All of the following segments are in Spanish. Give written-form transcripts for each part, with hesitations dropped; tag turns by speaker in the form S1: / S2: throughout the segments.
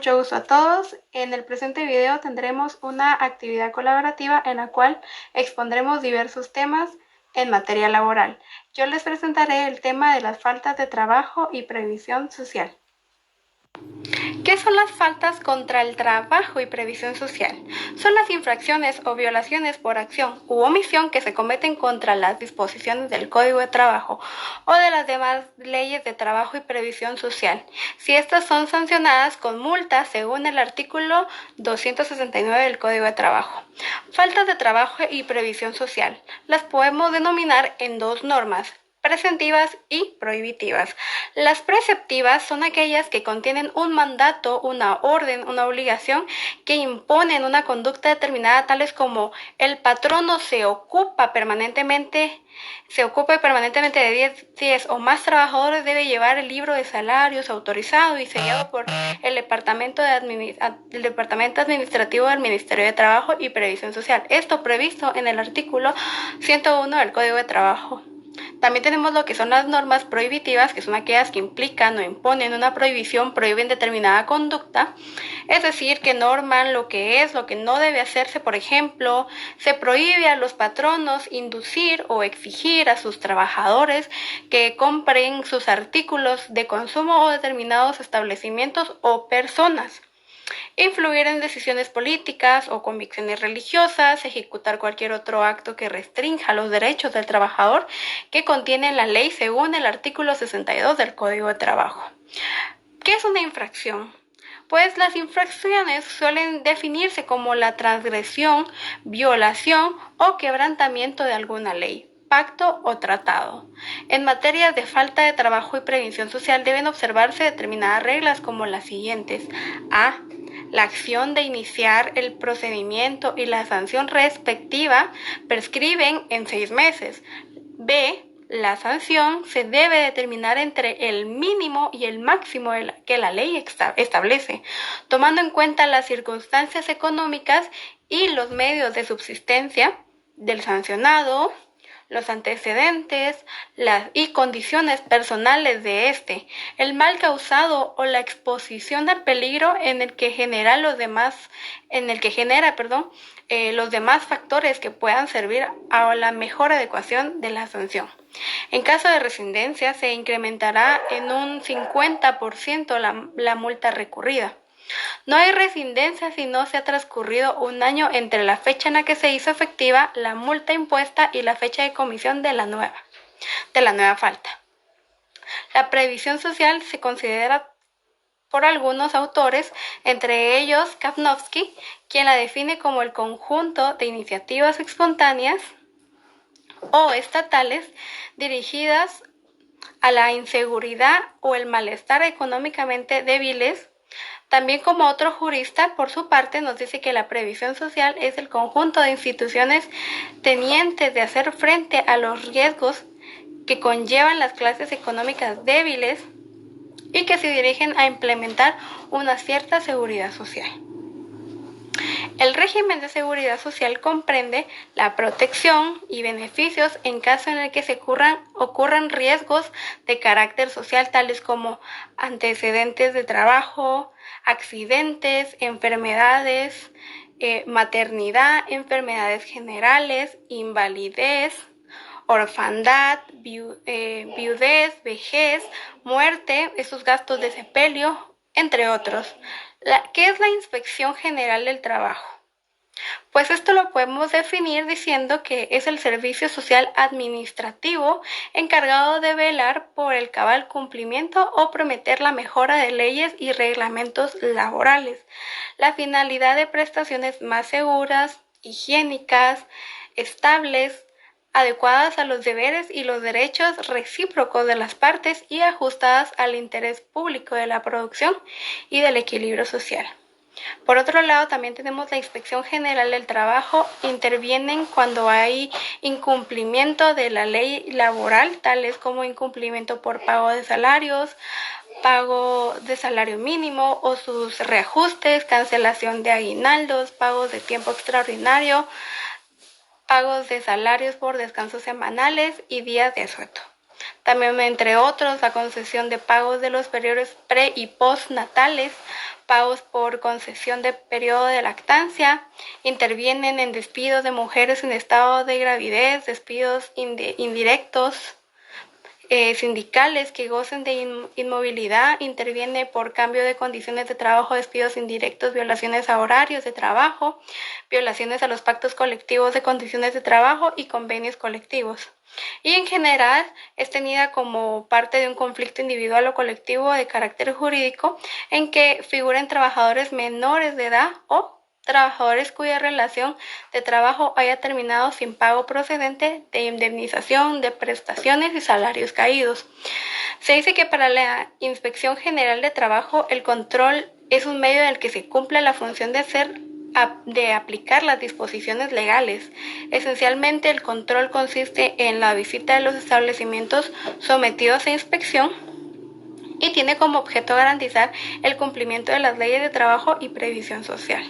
S1: Mucho gusto a todos. En el presente video tendremos una actividad colaborativa en la cual expondremos diversos temas en materia laboral. Yo les presentaré el tema de las faltas de trabajo y previsión social. ¿Qué son las faltas contra el trabajo y previsión social? Son las infracciones o violaciones por acción u omisión que se cometen contra las disposiciones del Código de Trabajo o de las demás leyes de trabajo y previsión social, si estas son sancionadas con multa según el artículo 269 del Código de Trabajo. Faltas de trabajo y previsión social. Las podemos denominar en dos normas: preceptivas y prohibitivas. Las preceptivas son aquellas que contienen un mandato, una orden, una obligación que imponen una conducta determinada, tales como el patrono se ocupe permanentemente de 10 o más trabajadores, debe llevar el libro de salarios autorizado y sellado por el Departamento Administrativo del Ministerio de Trabajo y Previsión Social. Esto previsto en el artículo 101 del Código de Trabajo. También tenemos lo que son las normas prohibitivas, que son aquellas que implican o imponen una prohibición, prohíben determinada conducta, es decir, que norman lo que es, lo que no debe hacerse. Por ejemplo, se prohíbe a los patronos inducir o exigir a sus trabajadores que compren sus artículos de consumo o determinados establecimientos o personas. Influir en decisiones políticas o convicciones religiosas, ejecutar cualquier otro acto que restrinja los derechos del trabajador que contiene la ley según el artículo 62 del Código de Trabajo. ¿Qué es una infracción? Pues las infracciones suelen definirse como la transgresión, violación o quebrantamiento de alguna ley, pacto o tratado. En materia de falta de trabajo y previsión social deben observarse determinadas reglas como las siguientes: A. La acción de iniciar el procedimiento y la sanción respectiva prescriben en 6 meses. B. La sanción se debe determinar entre el mínimo y el máximo que la ley establece, tomando en cuenta las circunstancias económicas y los medios de subsistencia del sancionado, los antecedentes y condiciones personales de este, el mal causado o la exposición al peligro en el que genera los demás factores que puedan servir a la mejor adecuación de la sanción. En caso de reincidencia, se incrementará en un 50% la multa recurrida. No hay reincidencia si no se ha transcurrido un año entre la fecha en la que se hizo efectiva la multa impuesta y la fecha de comisión de la nueva falta. La previsión social se considera por algunos autores, entre ellos Kapnowski, quien la define como el conjunto de iniciativas espontáneas o estatales dirigidas a la inseguridad o el malestar económicamente débiles. También, como otro jurista, por su parte, nos dice que la previsión social es el conjunto de instituciones tenientes de hacer frente a los riesgos que conllevan las clases económicas débiles y que se dirigen a implementar una cierta seguridad social. El régimen de seguridad social comprende la protección y beneficios en caso en el que ocurran riesgos de carácter social, tales como antecedentes de trabajo, accidentes, enfermedades, maternidad, enfermedades generales, invalidez, orfandad, viudez, vejez, muerte, esos gastos de sepelio, entre otros. ¿Qué es la Inspección General del Trabajo? Pues esto lo podemos definir diciendo que es el servicio social administrativo encargado de velar por el cabal cumplimiento o prometer la mejora de leyes y reglamentos laborales. La finalidad de prestaciones más seguras, higiénicas, estables, adecuadas a los deberes y los derechos recíprocos de las partes y ajustadas al interés público de la producción y del equilibrio social. Por otro lado, también tenemos la Inspección General del Trabajo. Intervienen cuando hay incumplimiento de la ley laboral, tales como incumplimiento por pago de salarios, pago de salario mínimo o sus reajustes, cancelación de aguinaldos, pagos de tiempo extraordinario, pagos de salarios por descansos semanales y días de asueto. También, entre otros, la concesión de pagos de los periodos pre- y postnatales, pagos por concesión de periodo de lactancia, intervienen en despidos de mujeres en estado de gravidez, despidos indirectos, sindicales que gocen de inmovilidad, interviene por cambio de condiciones de trabajo, despidos indirectos, violaciones a horarios de trabajo, violaciones a los pactos colectivos de condiciones de trabajo y convenios colectivos. Y en general es tenida como parte de un conflicto individual o colectivo de carácter jurídico en que figuren trabajadores menores de edad o trabajadores cuya relación de trabajo haya terminado sin pago procedente de indemnización, de prestaciones y salarios caídos. Se dice que para la Inspección General de Trabajo el control es un medio en el que se cumple la función de aplicar las disposiciones legales. Esencialmente el control consiste en la visita de los establecimientos sometidos a inspección y tiene como objeto garantizar el cumplimiento de las leyes de trabajo y previsión social.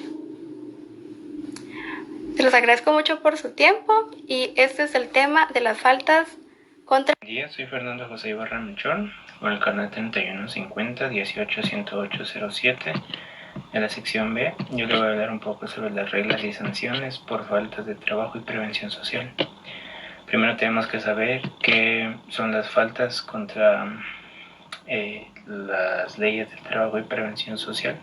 S1: Se los agradezco mucho por su tiempo y este es el tema de las faltas contra...
S2: Buen día, soy Fernando José Ibarra Melchor, con el carnet 3150-18-10807 de la sección B. Yo le voy a hablar un poco sobre las reglas y sanciones por faltas de trabajo y prevención social. Primero tenemos que saber qué son las faltas contra las leyes del trabajo y prevención social.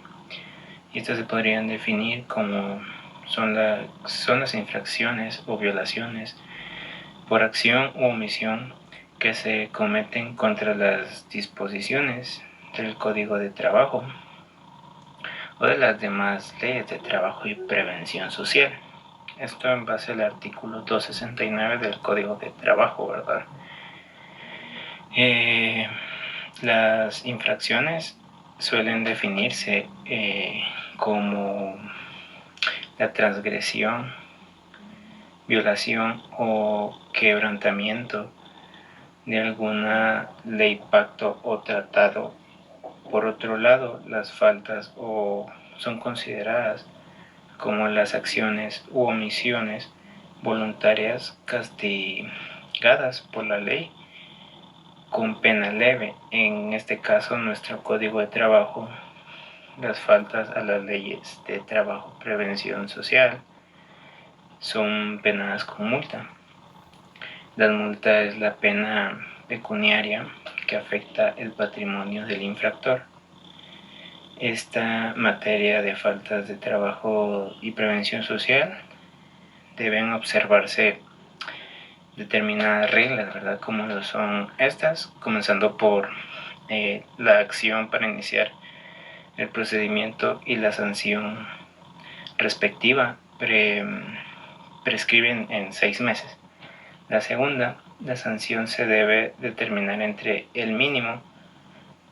S2: Y estas se podrían definir como son las infracciones o violaciones por acción u omisión que se cometen contra las disposiciones del Código de Trabajo o de las demás leyes de trabajo y prevención social. Esto en base al artículo 269 del Código de Trabajo, ¿verdad? Las infracciones suelen definirse como la transgresión, violación o quebrantamiento de alguna ley, pacto o tratado. Por otro lado, las faltas son consideradas como las acciones u omisiones voluntarias castigadas por la ley con pena leve. En este caso, nuestro Código de Trabajo, las faltas a las leyes de trabajo, prevención social, son penadas con multa. La multa es la pena pecuniaria que afecta el patrimonio del infractor. Esta materia de faltas de trabajo y prevención social deben observarse determinadas reglas, ¿verdad? Como lo son estas, comenzando por la acción para iniciar el procedimiento y la sanción respectiva prescriben en 6 meses. La segunda, la sanción se debe determinar entre el mínimo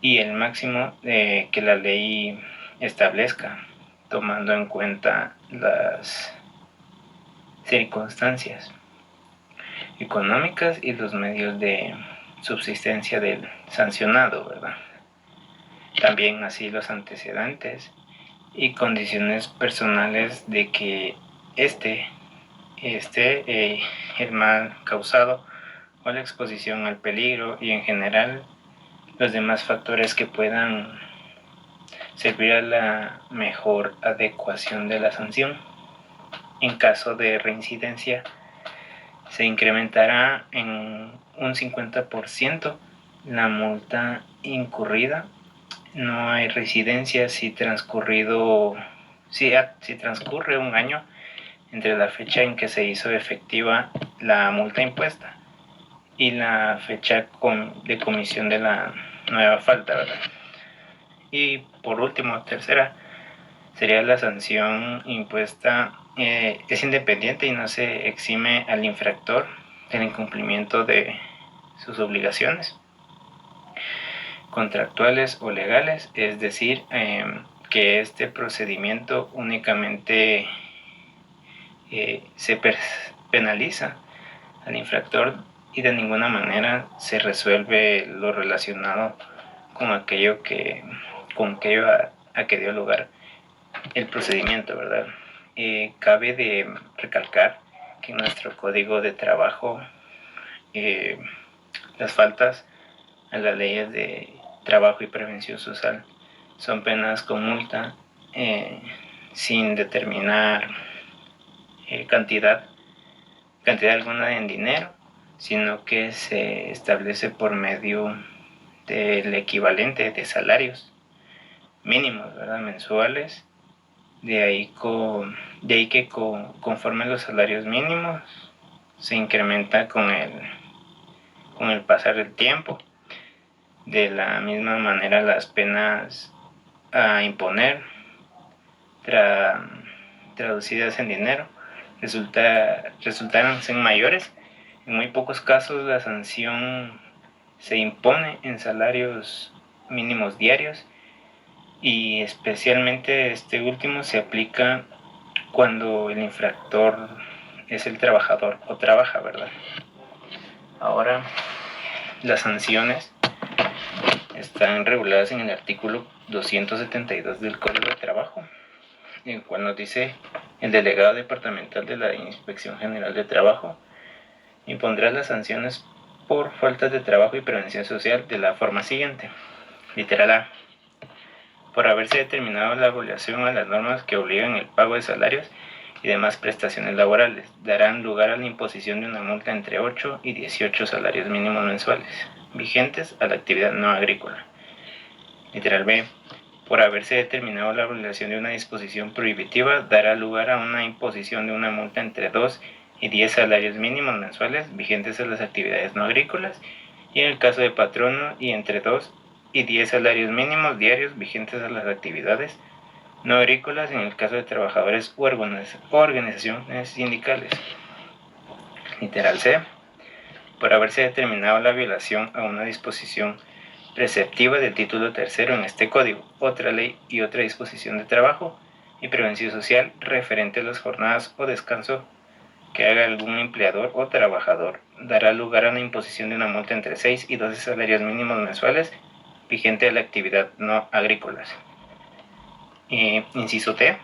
S2: y el máximo que la ley establezca, tomando en cuenta las circunstancias económicas y los medios de subsistencia del sancionado, ¿verdad? También así los antecedentes y condiciones personales de que el mal causado o la exposición al peligro y en general los demás factores que puedan servir a la mejor adecuación de la sanción. En caso de reincidencia, se incrementará en un 50% la multa incurrida. No hay reincidencia si transcurre un año entre la fecha en que se hizo efectiva la multa impuesta y la fecha de comisión de la nueva falta, ¿verdad? Y por último, tercera, sería la sanción impuesta. Es independiente y no se exime al infractor del incumplimiento de sus obligaciones contractuales o legales, es decir, que este procedimiento únicamente se penaliza al infractor y de ninguna manera se resuelve lo relacionado con aquello a que dio lugar el procedimiento, ¿verdad? Cabe de recalcar que en nuestro Código de Trabajo las faltas a las leyes de trabajo y prevención social son penas con multa sin determinar cantidad alguna en dinero, sino que se establece por medio del equivalente de salarios mínimos, ¿verdad?, mensuales. De ahí que conforme los salarios mínimos se incrementa con el pasar del tiempo. De la misma manera, las penas a imponer, traducidas en dinero, resultaron ser mayores. En muy pocos casos la sanción se impone en salarios mínimos diarios, y especialmente este último se aplica cuando el infractor es el trabajador o trabaja, ¿verdad? Ahora, las sanciones están reguladas en el artículo 272 del Código de Trabajo, en el cual nos dice: el delegado departamental de la Inspección General de Trabajo impondrá las sanciones por faltas de trabajo y prevención social de la forma siguiente. Literal A: por haberse determinado la violación a las normas que obligan el pago de salarios y demás prestaciones laborales, darán lugar a la imposición de una multa entre 8 y 18 salarios mínimos mensuales vigentes a la actividad no agrícola. Literal B: por haberse determinado la violación de una disposición prohibitiva, dará lugar a una imposición de una multa entre 2 y 10 salarios mínimos mensuales vigentes a las actividades no agrícolas, y en el caso de patrono, y entre 2 y 10 salarios mínimos diarios vigentes a las actividades no agrícolas en el caso de trabajadores u organizaciones sindicales. Literal C: por haberse determinado la violación a una disposición preceptiva del título tercero en este código, otra ley y otra disposición de trabajo y prevención social referente a las jornadas o descanso que haga algún empleador o trabajador, dará lugar a la imposición de una multa entre 6 y 12 salarios mínimos mensuales vigente a la actividad no agrícolas. Inciso T: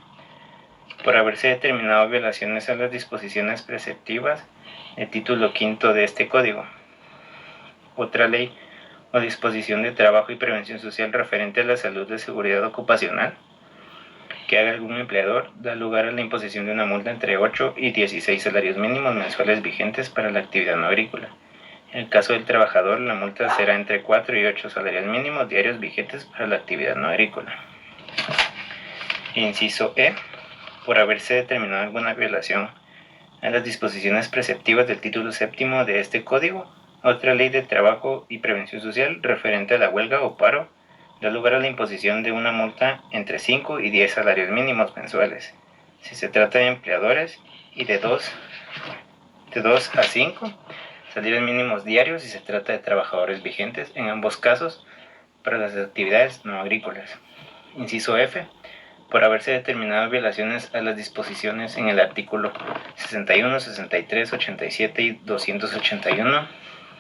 S2: por haberse determinado violaciones a las disposiciones preceptivas del título quinto de este código, otra ley o disposición de trabajo y prevención social referente a la salud y seguridad ocupacional que haga algún empleador, da lugar a la imposición de una multa entre 8 y 16 salarios mínimos mensuales vigentes para la actividad no agrícola. En el caso del trabajador, la multa será entre 4 y 8 salarios mínimos diarios vigentes para la actividad no agrícola. Inciso E: por haberse determinado alguna violación a las disposiciones preceptivas del título séptimo de este código, otra ley de trabajo y prevención social referente a la huelga o paro, da lugar a la imposición de una multa entre 5 y 10 salarios mínimos mensuales, si se trata de empleadores, y de 2 a 5 salarios mínimos diarios si se trata de trabajadores vigentes, en ambos casos para las actividades no agrícolas. Inciso F: por haberse determinado violaciones a las disposiciones en el artículo 61, 63, 87 y 281,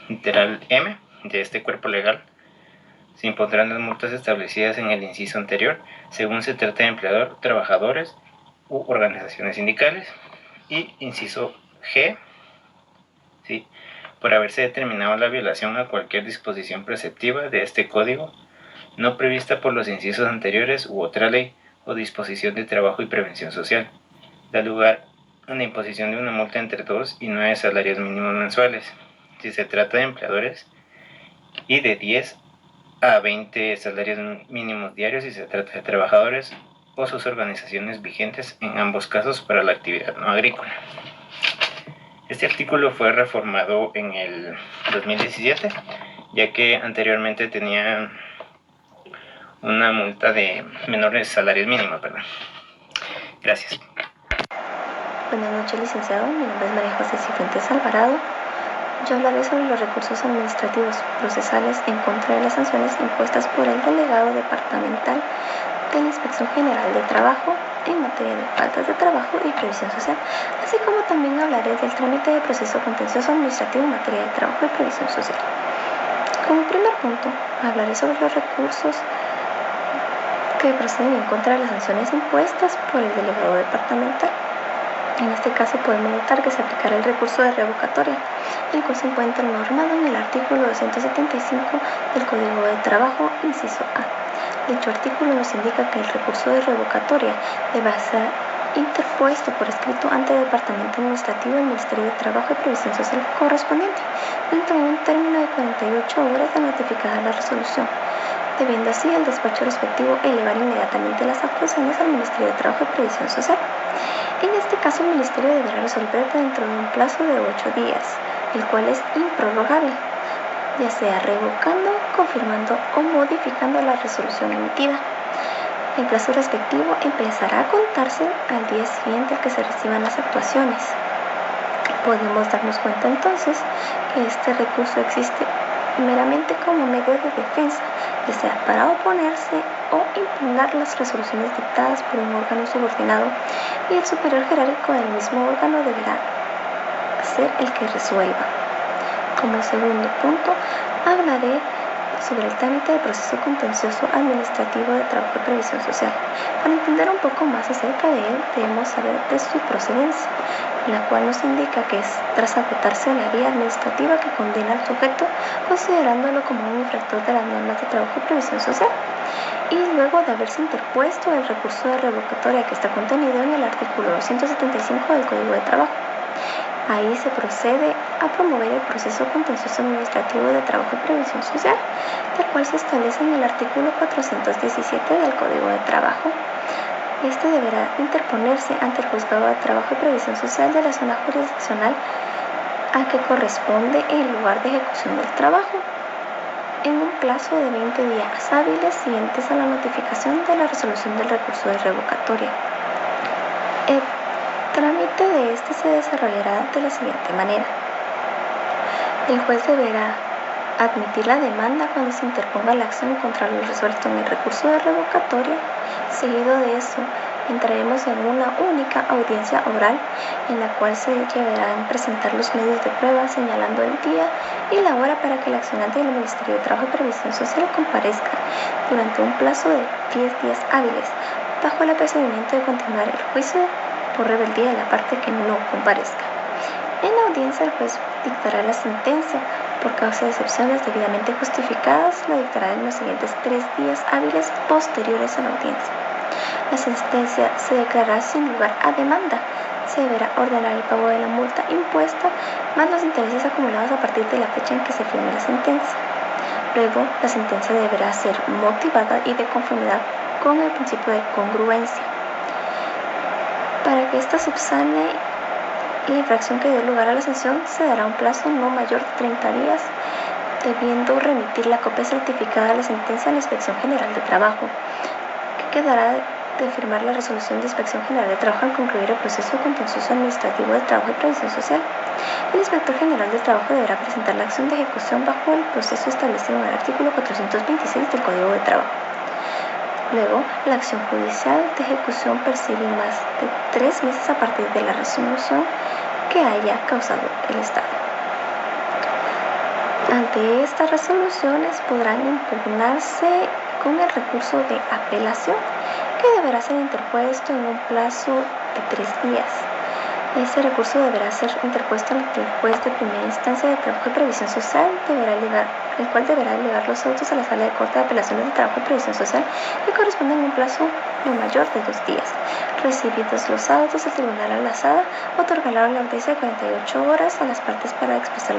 S2: literal M, de este cuerpo legal, se impondrán las multas establecidas en el inciso anterior, según se trate de empleador, trabajadores u organizaciones sindicales. Y inciso G: ¿sí?, por haberse determinado la violación a cualquier disposición preceptiva de este código, no prevista por los incisos anteriores u otra ley o disposición de trabajo y prevención social, da lugar a la imposición de una multa entre 2 y 9 salarios mínimos mensuales, si se trata de empleadores, y de 10 a 20 salarios mínimos diarios si se trata de trabajadores o sus organizaciones vigentes, en ambos casos para la actividad no agrícola. Este artículo fue reformado en el 2017, ya que anteriormente tenía una multa de menores salarios mínimos, ¿verdad? Gracias.
S3: Buenas noches, licenciado. Mi nombre es María José Cifuentes Alvarado. Yo hablaré sobre los recursos administrativos procesales en contra de las sanciones impuestas por el delegado departamental de la Inspección General de Trabajo en materia de faltas de trabajo y previsión social, así como también hablaré del trámite de proceso contencioso administrativo en materia de trabajo y previsión social. Como primer punto, hablaré sobre los recursos que proceden en contra de las sanciones impuestas por el delegado departamental. En este caso podemos notar que se aplicará el recurso de revocatoria, el cual se encuentra normado en el artículo 275 del Código de Trabajo, inciso A. Dicho artículo nos indica que el recurso de revocatoria debe ser interpuesto por escrito ante el Departamento Administrativo del Ministerio de Trabajo y Previsión Social correspondiente, dentro de un término de 48 horas de notificada la resolución, debiendo así el despacho respectivo elevar inmediatamente las actuaciones al Ministerio de Trabajo y Previsión Social. En este caso, el Ministerio deberá resolver dentro de un plazo de 8 días, el cual es improrrogable, ya sea revocando, confirmando o modificando la resolución emitida. El plazo respectivo empezará a contarse al día siguiente al que se reciban las actuaciones. Podemos darnos cuenta entonces que este recurso existe meramente como medio de defensa, ya sea para oponerse o impugnar las resoluciones dictadas por un órgano subordinado, y el superior jerárquico del mismo órgano deberá ser el que resuelva. Como segundo punto, hablaré sobre el trámite del proceso contencioso administrativo de trabajo y previsión social. Para entender un poco más acerca de él, debemos saber de su procedencia, la cual nos indica que es tras agotarse la vía administrativa que condena al sujeto, considerándolo como un infractor de las normas de trabajo y previsión social, y luego de haberse interpuesto el recurso de revocatoria que está contenido en el artículo 275 del Código de Trabajo. Ahí se procede a promover el proceso contencioso administrativo de trabajo y previsión social, del cual se establece en el artículo 417 del Código de Trabajo. Este deberá interponerse ante el Juzgado de Trabajo y Previsión Social de la zona jurisdiccional a que corresponde el lugar de ejecución del trabajo, en un plazo de 20 días hábiles siguientes a la notificación de la resolución del recurso de revocatoria. El trámite de este se desarrollará de la siguiente manera. El juez deberá admitir la demanda cuando se interponga la acción contra lo resuelto en el recurso de revocatoria. Seguido de eso, entraremos en una única audiencia oral en la cual se deberán presentar los medios de prueba señalando el día y la hora para que el accionante del Ministerio de Trabajo y Previsión Social comparezca durante un plazo de 10 días hábiles, bajo el procedimiento de continuar el juicio por rebeldía de la parte que no comparezca. En la audiencia, el juez dictará la sentencia. Por causa de excepciones debidamente justificadas, la dictará en los siguientes 3 días hábiles posteriores a la audiencia. La sentencia se declarará sin lugar a demanda. Se deberá ordenar el pago de la multa impuesta más los intereses acumulados a partir de la fecha en que se firme la sentencia. Luego, la sentencia deberá ser motivada y de conformidad con el principio de congruencia. Para que ésta subsane la infracción que dio lugar a la sanción, se dará un plazo no mayor de 30 días, debiendo remitir la copia certificada de la sentencia a la Inspección General de Trabajo, que quedará de firmar la resolución de Inspección General de Trabajo al concluir el proceso contencioso administrativo de trabajo y previsión social. El Inspector General de Trabajo deberá presentar la acción de ejecución bajo el proceso establecido en el artículo 426 del Código de Trabajo. Luego, la acción judicial de ejecución persigue más de 3 meses a partir de la resolución que haya causado el Estado. Ante estas resoluciones podrán impugnarse con el recurso de apelación, que deberá ser interpuesto en un plazo de 3 días. Este recurso deberá ser interpuesto ante el juez de primera instancia de trabajo y previsión social, el cual deberá elevar los autos a la sala de corte de apelaciones de trabajo y previsión social, que corresponden en un plazo no mayor de 2 días. Recibidos los autos, el tribunal a la sala otorgará la audiencia de 48 horas a las partes para expresar